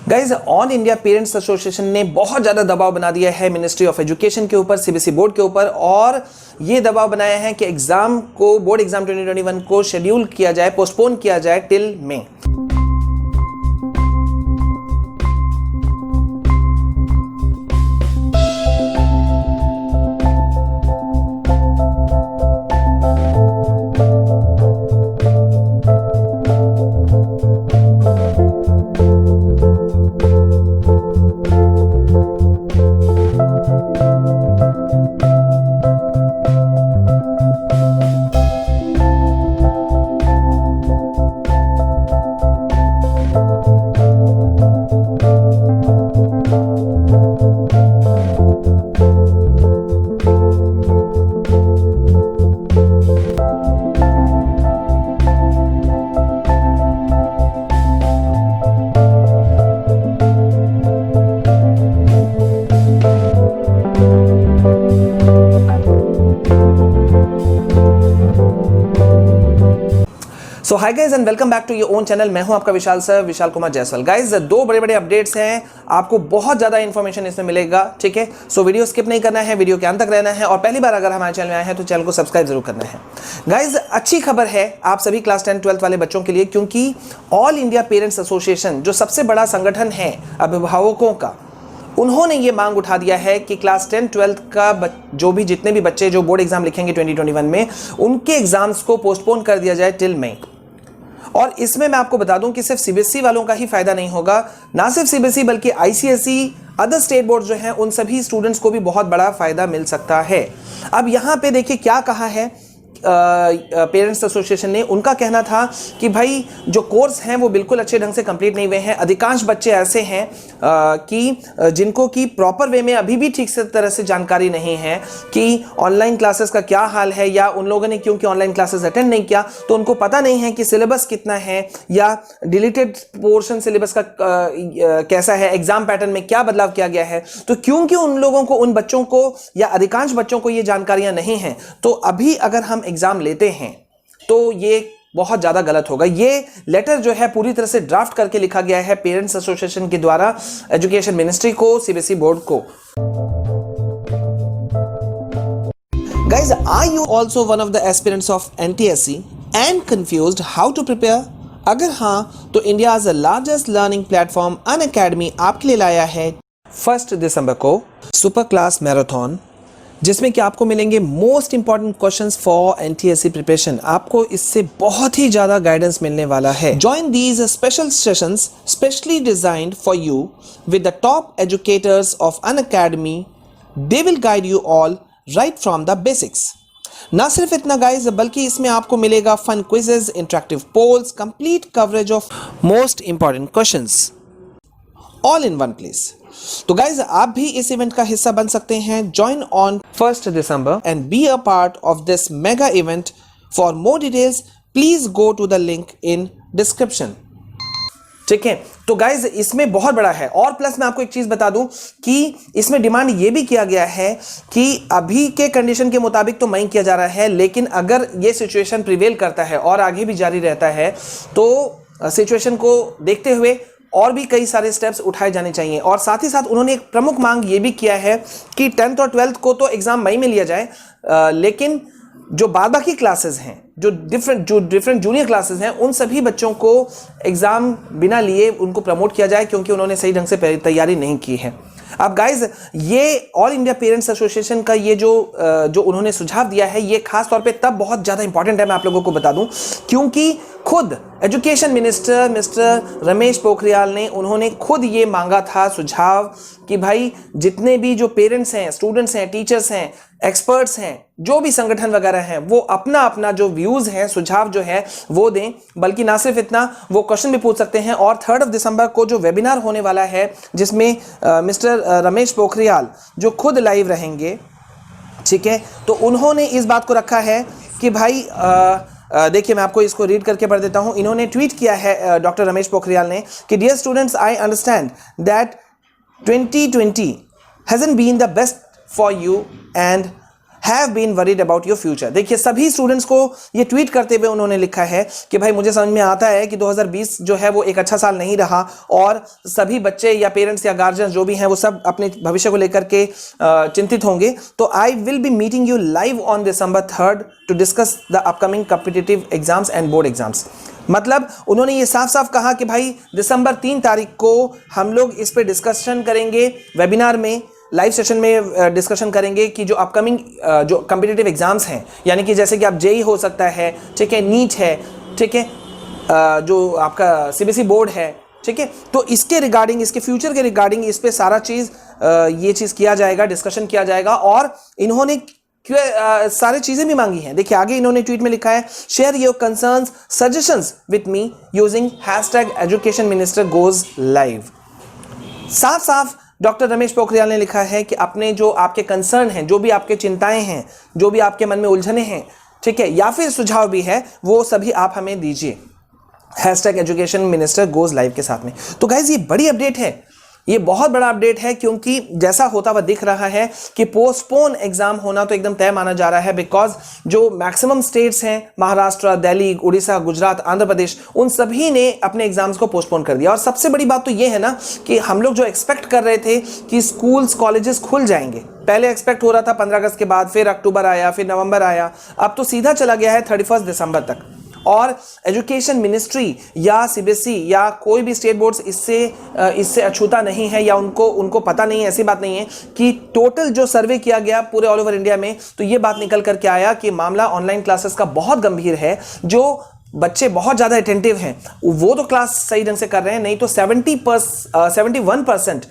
Guys all India parents association ने बहुत ज़्यादा दबाव बना दिया है मिनिस्ट्री ऑफ एजुकेशन के ऊपर, सीबीएसई बोर्ड के ऊपर, और ये दबाव बनाया है कि एग्जाम को, बोर्ड एग्जाम 2021 को शेड्यूल किया जाए, पोस्टपोन किया जाए till May. So hi guys and welcome back to your own channel. मैं हूं आपका विशाल सर, विशाल कुमार जायसवाल। गाइज दो बड़े बड़े अपडेट्स हैं, आपको बहुत ज्यादा इंफॉर्मेशन इसमें मिलेगा, ठीक है। सो वीडियो स्किप नहीं करना है, वीडियो के अंत तक रहना है, और पहली बार अगर हमारे चैनल में आए हैं तो चैनल को सब्सक्राइब जरूर करना है। गाइज अच्छी खबर है आप सभी क्लास 10 12 वाले बच्चों के लिए, क्योंकि ऑल इंडिया पेरेंट्स एसोसिएशन जो सबसे बड़ा संगठन है अभिभावकों का, उन्होंने ये मांग उठा दिया है कि क्लास 10 12 का जो भी जितने भी बच्चे जो बोर्ड एग्जाम लिखेंगे 2021 में, उनके एग्जाम्स को पोस्टपोन कर दिया जाए टिल मई। और इसमें मैं आपको बता दूं कि सिर्फ सीबीएसई वालों का ही फायदा नहीं होगा, ना सिर्फ सीबीएसई बल्कि आईसीएसई, अदर स्टेट बोर्ड जो हैं, उन सभी स्टूडेंट्स को भी बहुत बड़ा फायदा मिल सकता है। अब यहां पे देखिए क्या कहा है पेरेंट्स एसोसिएशन ने। उनका कहना था कि भाई जो कोर्स हैं वो बिल्कुल अच्छे ढंग से कंप्लीट नहीं हुए हैं। अधिकांश बच्चे ऐसे हैं कि जिनको कि प्रॉपर वे में अभी भी ठीक से तरह से जानकारी नहीं है कि ऑनलाइन क्लासेस का क्या हाल है, या उन लोगों ने क्योंकि ऑनलाइन क्लासेस अटेंड नहीं किया तो उनको पता नहीं है कि सिलेबस कितना है, या डिलीटेड पोर्शन सिलेबस का कैसा है, एग्जाम पैटर्न में क्या बदलाव किया गया है। तो क्योंकि उन लोगों को, उन बच्चों को या अधिकांश बच्चों को ये जानकारियां नहीं हैं, तो अभी अगर हम एग्जाम लेते हैं तो ये बहुत ज्यादा गलत होगा। ये लेटर जो है पूरी तरह से ड्राफ्ट करके लिखा गया है पेरेंट्स एसोसिएशन के द्वारा एजुकेशन मिनिस्ट्री को, सीबीएसई बोर्ड को। Guys, are you also one of the aspirants of NTSC and confused how to prepare? अगर हां तो India largest learning platform Unacademy आपके लिए लाया है 1 दिसंबर को सुपर क्लास मैराथन, जिसमें कि आपको मिलेंगे most important questions for NTSC preparation. आपको इससे बहुत ही ज्यादा गाइडेंस मिलने वाला है। Join these special sessions specially designed for you with the top educators of Unacademy. They will guide you all right from the basics. ना सिर्फ इतना गाइज, बल्कि इसमें आपको मिलेगा fun quizzes, interactive polls, complete coverage of most important questions, all in one place. तो guys आप भी इस इवेंट का हिस्सा बन सकते हैं। Join on 1 December and be a part of this mega event. For more details please go to the link in description. ठीक है, तो गाइज इसमें बहुत बड़ा है। और प्लस मैं आपको एक चीज बता दूं कि इसमें डिमांड ये भी किया गया है कि अभी के कंडीशन के मुताबिक तो मई किया जा रहा है, लेकिन अगर ये सिचुएशन प्रिवेल करता है और आगे भी जारी रहता है तो सिचुएशन को देखते हुए और भी कई सारे स्टेप्स उठाए जाने चाहिए। और साथ ही साथ उन्होंने एक प्रमुख मांग ये भी किया है कि 10th और 12th को तो एग्जाम मई में लिया जाए, लेकिन जो बाद बाकी क्लासेस हैं, जो डिफरेंट जूनियर क्लासेस हैं, उन सभी बच्चों को एग्जाम बिना लिए उनको प्रमोट किया जाए, क्योंकि उन्होंने सही ढंग से तैयारी नहीं की है। अब गाइज ये ऑल इंडिया पेरेंट्स एसोसिएशन का ये जो उन्होंने सुझाव दिया है, ये खास तौर पे तब बहुत ज़्यादा इंपॉर्टेंट है, मैं आप लोगों को बता दूं, क्योंकि खुद education minister mister Ramesh Pokhriyal ने, उन्होंने खुद ये मांगा था सुझाव कि भाई जितने भी जो पेरेंट्स हैं, स्टूडेंट्स हैं, टीचर्स हैं, एक्सपर्ट्स हैं, जो भी संगठन वगैरह हैं, वो अपना अपना जो व्यूज हैं, सुझाव जो है वो दें। बल्कि ना सिर्फ इतना, वो क्वेश्चन भी पूछ सकते हैं। और 3 दिसंबर को जो वेबिनार होने वाला है, जिसमें मिस्टर रमेश पोखरियाल जो खुद लाइव रहेंगे, ठीक है, तो उन्होंने इस बात को रखा है कि भाई देखिए मैं आपको इसको रीड करके पढ़ देता हूं। इन्होंने ट्वीट किया है डॉक्टर रमेश पोखरियाल ने कि dear students, I understand that 2020 hasn't been the best for you and have been worried about your future. देखिए सभी स्टूडेंट्स को ये ट्वीट करते हुए उन्होंने लिखा है कि भाई मुझे समझ में आता है कि 2020 जो है वो एक अच्छा साल नहीं रहा और सभी बच्चे या पेरेंट्स या गार्जियंस जो भी हैं वो सब अपने भविष्य को लेकर के चिंतित होंगे। तो I will be meeting you live on December 3rd to discuss the upcoming competitive exams and board exams. मतलब उन्होंने ये साफ साफ कहा कि भाई दिसंबर 3 तारीख को हम लोग इस पे डिस्कशन करेंगे, वेबिनार में लाइव सेशन में डिस्कशन करेंगे कि जो अपकमिंग जो कॉम्पिटिटिव एग्जाम्स हैं, यानी कि जैसे कि आप जेई हो सकता है, ठीक है, नीट है, ठीक है, जो आपका सीबीएसई बोर्ड है, ठीक है, तो इसके रिगार्डिंग, इसके फ्यूचर के रिगार्डिंग इस पे सारा चीज़ ये चीज़ किया जाएगा, डिस्कशन किया जाएगा। और इन्होंने सारी चीजें भी मांगी हैं। देखिए आगे इन्होंने ट्वीट में लिखा है, share your concerns suggestions with me using #education minister goes live. साफ साफ डॉक्टर रमेश पोखरियाल ने लिखा है कि अपने जो आपके कंसर्न हैं, जो भी आपके चिंताएं हैं, जो भी आपके मन में उलझने हैं, ठीक है, या फिर सुझाव भी है, वो सभी आप हमें दीजिए #एजुकेशन मिनिस्टर गोज लाइव के साथ में। तो गाइज ये बड़ी अपडेट है, ये बहुत बड़ा अपडेट है, क्योंकि जैसा होता हुआ दिख रहा है कि पोस्टपोन एग्जाम होना तो एकदम तय माना जा रहा है। बिकॉज जो मैक्सिमम स्टेट्स हैं, महाराष्ट्र, दिल्ली, उड़ीसा, गुजरात, आंध्र प्रदेश, उन सभी ने अपने एग्जाम्स को पोस्टपोन कर दिया। और सबसे बड़ी बात तो ये है ना कि हम लोग जो एक्सपेक्ट कर रहे थे कि स्कूल्स कॉलेजेस खुल जाएंगे, पहले एक्सपेक्ट हो रहा था 15 अगस्त के बाद, फिर अक्टूबर आया, फिर नवंबर आया, अब तो सीधा चला गया है 31 दिसंबर तक। और एजुकेशन मिनिस्ट्री या सीबीएसई या कोई भी स्टेट बोर्ड्स इससे अछूता नहीं है, या उनको पता नहीं है, ऐसी बात नहीं है कि टोटल जो सर्वे किया गया पूरे ऑल ओवर इंडिया में, तो ये बात निकल करके आया कि मामला ऑनलाइन क्लासेस का बहुत गंभीर है। जो बच्चे बहुत ज़्यादा अटेंटिव हैं वो तो क्लास सही ढंग से कर रहे हैं, नहीं तो 71%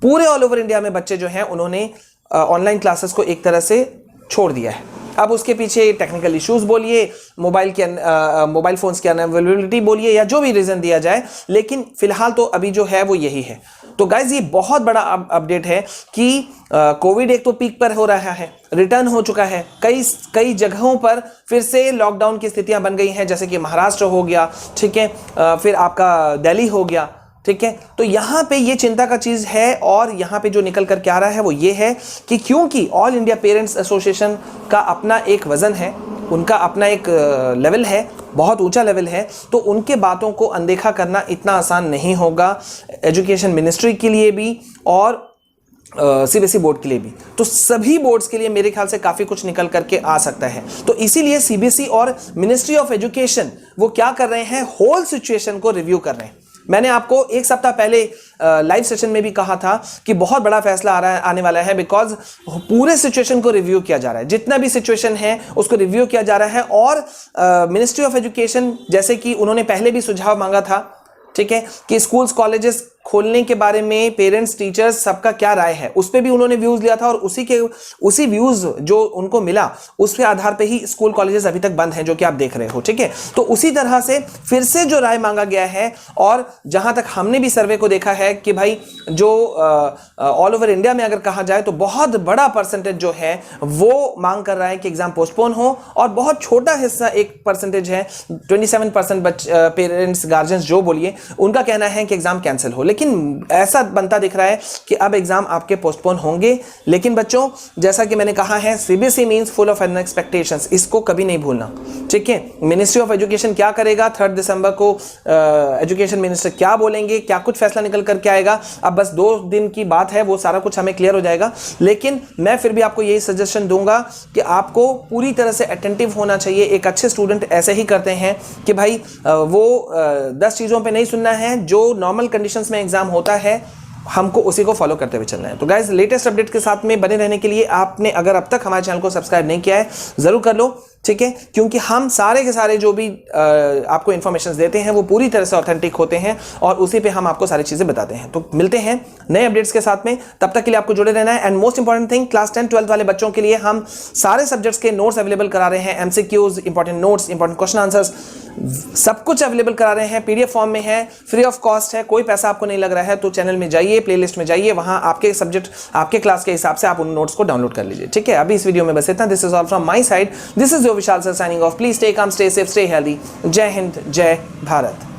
पूरे ऑल ओवर इंडिया में बच्चे जो हैं उन्होंने ऑनलाइन क्लासेस को एक तरह से छोड़ दिया है। अब उसके पीछे टेक्निकल इश्यूज बोलिए, मोबाइल फोन्स की अनअवेलेबिलिटी बोलिए, या जो भी रीजन दिया जाए, लेकिन फिलहाल तो अभी जो है वो यही है। तो गाइज ये बहुत बड़ा अपडेट है कि कोविड एक तो पीक पर हो रहा है, रिटर्न हो चुका है, कई जगहों पर फिर से लॉकडाउन की स्थितियां बन गई हैं, जैसे कि महाराष्ट्र हो गया, ठीक है, फिर आपका दिल्ली हो गया, ठीक है। तो यहां पे ये चिंता का चीज है, और यहां पे जो निकल कर के आ रहा है वो ये है कि क्योंकि ऑल इंडिया पेरेंट्स एसोसिएशन का अपना एक वजन है, उनका अपना एक लेवल है, बहुत ऊंचा लेवल है, तो उनके बातों को अनदेखा करना इतना आसान नहीं होगा एजुकेशन मिनिस्ट्री के लिए भी और सीबीएसई बोर्ड के लिए भी। तो सभी बोर्ड्स के लिए मेरे ख्याल से काफ़ी कुछ निकल करके आ सकता है। तो इसीलिए सीबीएसई और मिनिस्ट्री ऑफ एजुकेशन वो क्या कर रहे हैं, होल सिचुएशन को रिव्यू कर रहे हैं। मैंने आपको एक सप्ताह पहले लाइव सेशन में भी कहा था कि बहुत बड़ा फैसला आने वाला है, बिकॉज पूरे सिचुएशन को रिव्यू किया जा रहा है, जितना भी सिचुएशन है उसको रिव्यू किया जा रहा है। और मिनिस्ट्री ऑफ एजुकेशन, जैसे कि उन्होंने पहले भी सुझाव मांगा था, ठीक है, कि स्कूल्स कॉलेजेस खोलने के बारे में पेरेंट्स, टीचर्स सबका क्या राय है, उस पर भी उन्होंने व्यूज लिया था, और उसी व्यूज जो उनको मिला उसके आधार पे ही स्कूल कॉलेजेस अभी तक बंद हैं, जो कि आप देख रहे हो, ठीक है। तो उसी तरह से फिर से जो राय मांगा गया है, और जहां तक हमने भी सर्वे को देखा है कि भाई जो ऑल ओवर इंडिया में अगर कहा जाए तो बहुत बड़ा परसेंटेज जो है वो मांग कर रहा है कि एग्जाम पोस्टपोन हो, और बहुत छोटा हिस्सा, 1% है, 27% पेरेंट्स, गार्जियंस जो बोलिए, उनका कहना है कि एग्जाम कैंसिल हो। लेकिन ऐसा बनता दिख रहा है कि अब एग्जाम आपके पोस्टपोन होंगे। लेकिन बच्चों, जैसा कि मैंने कहा है, CBSE means full of expectations, इसको कभी नहीं भूलना, ठीक है। मिनिस्ट्री ऑफ एजुकेशन क्या करेगा, 3 दिसंबर को एजुकेशन मिनिस्टर क्या बोलेंगे, क्या कुछ फैसला निकल करके आएगा, अब बस 2 दिन की बात है, वो सारा कुछ हमें क्लियर हो जाएगा। लेकिन मैं फिर भी आपको यही सजेशन दूंगा कि आपको पूरी तरह से अटेंटिव होना चाहिए। एक अच्छे स्टूडेंट ऐसे ही करते हैं कि भाई वो 10 चीज़ों पे नहीं सुनना है, जो नॉर्मल कंडीशंस में एग्जाम होता है हमको उसी को फॉलो करते हुए चलना है। तो गाइज, लेटेस्ट अपडेट के साथ में बने रहने के लिए आपने अगर अब तक हमारे चैनल को सब्सक्राइब नहीं किया है, जरूर कर लो, ठीक है, क्योंकि हम सारे के सारे जो भी आपको इन्फॉर्मेशन देते हैं वो पूरी तरह से ऑथेंटिक होते हैं, और उसी पे हम आपको सारी चीजें बताते हैं। तो मिलते हैं नए अपडेट्स के साथ में, तब तक के लिए आपको जुड़े रहना है। And most important thing, class 10 12 वाले बच्चों के लिए हम सारे सब्जेक्ट्स के नोट्स अवेलेबल करा रहे हैं, MCQs, important notes, important question answers, सब कुछ अवेलेबल करा रहे हैं, पीडीएफ फॉर्म में है, फ्री ऑफ कॉस्ट है, कोई पैसा आपको नहीं लग रहा है। तो चैनल में जाइए, प्लेलिस्ट में जाइए, वहां आपके सब्जेक्ट, आपके क्लास के हिसाब से आप उन नोट्स को डाउनलोड कर लीजिए, ठीक है। अभी इस वीडियो में बस इतना। This is all from my side, this is your Vishal sir signing off. Please stay calm, stay safe, stay healthy. जय हिंद, जय भारत।